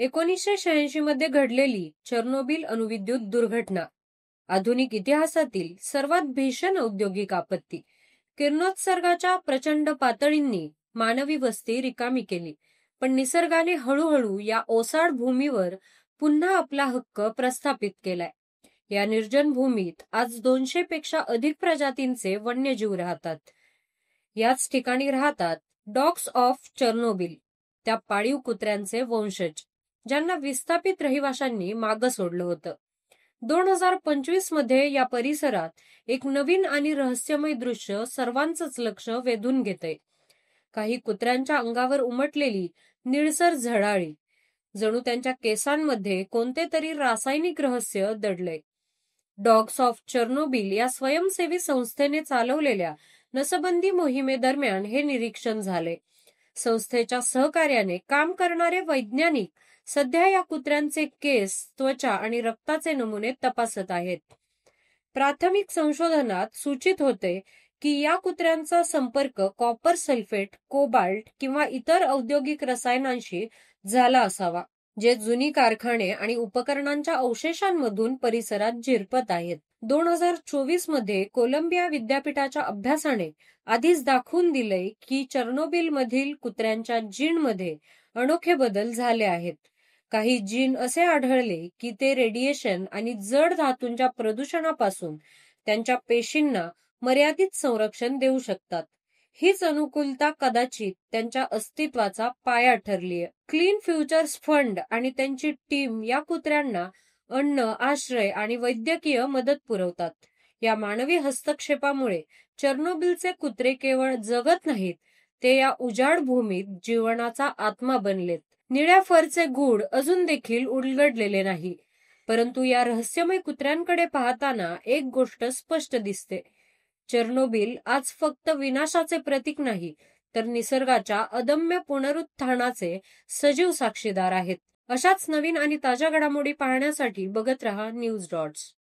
1986 मध्ये घडलेली चेर्नोबिल अणुविद्युत दुर्घटना आधुनिक इतिहासातील सर्वात भीषण औद्योगिक आपत्ती. किरणोत्सर्गाच्या प्रचंड पातळींनी मानवी वस्ती रिकामी केली, पण निसर्गाने हळूहळू या ओसाड भूमीवर पुन्हा आपला हक्क प्रस्थापित केलाय. या निर्जन भूमीत आज 200 पेक्षा अधिक प्रजातींचे वन्यजीव राहतात. याच ठिकाणी राहतात डॉग्स ऑफ चेर्नोबिल, त्या पाळीव कुत्र्यांचे वंशज, ज्यांना विस्थापित रहिवाशांनी मागं सोडलं होतं. 2025 मध्ये या परिसरात एक नवीन आणि रहस्यमय दृश्य सर्वांचंच लक्ष वेधून घेतंय. काही कुत्र्यांच्या अंगावर उमटलेली निळसर झळाळी, जणू त्यांच्या केसांमध्ये कोणते तरी रासायनिक रहस्य दडलंय. डॉग्स ऑफ चेर्नोबिल या स्वयंसेवी संस्थेने चालवलेल्या नसबंदी मोहिमेदरम्यान हे निरीक्षण झाले. संस्थेच्या सहकार्याने काम करणारे वैज्ञानिक सध्या या कुत्र्यांचे केस, त्वचा आणि रक्ताचे नमुने तपासत आहेत. प्राथमिक संशोधनात सूचित होते की या कुत्र्यांचा संपर्क कॉपर सल्फेट, कोबाल्ट किंवा इतर औद्योगिक रसायनांशी झाला असावा, जे जुनी कारखाने आणि उपकरणांच्या अवशेषांमधून परिसरात झिरपत आहेत. 2024 मध्ये कोलंबिया विद्यापीठाच्या अभ्यासाने आधीच दाखवून दिलंय की चेर्नोबिल मधील कुत्र्यांच्या जीनमध्ये अनोखे बदल झाले आहेत. काही जीन असे आढळले की ते रेडिएशन आणि जड धातूंच्या प्रदूषणापासून त्यांच्या पेशींना मर्यादित संरक्षण देऊ शकतात. हीच अनुकूलता कदाचित त्यांच्या अस्तित्वाचा पाया ठरलीय. क्लीन फ्युचर्स फंड आणि त्यांची टीम या कुत्र्यांना अन्न, आश्रय आणि वैद्यकीय मदत पुरवतात. या मानवी हस्तक्षेपामुळे चेर्नोबिलचे कुत्रे केवळ जगत नाहीत, ते या उजाड भूमीत जीवनाचा आत्मा बनलेत. निळ्या फरचे गूढ अजून देखील उलगडलेले नाही, परंतु या रहस्यमय कुत्र्यांकडे पाहताना एक गोष्ट स्पष्ट दिसते. चेर्नोबिल आज फक्त विनाशाचे प्रतीक नाही, तर निसर्गाच्या अदम्य पुनरुत्थानाचे सजीव साक्षीदार आहेत. अशाच नवीन आणि ताज्या घडामोडी पाहण्यासाठी बघत रहा न्यूज डॉट्स.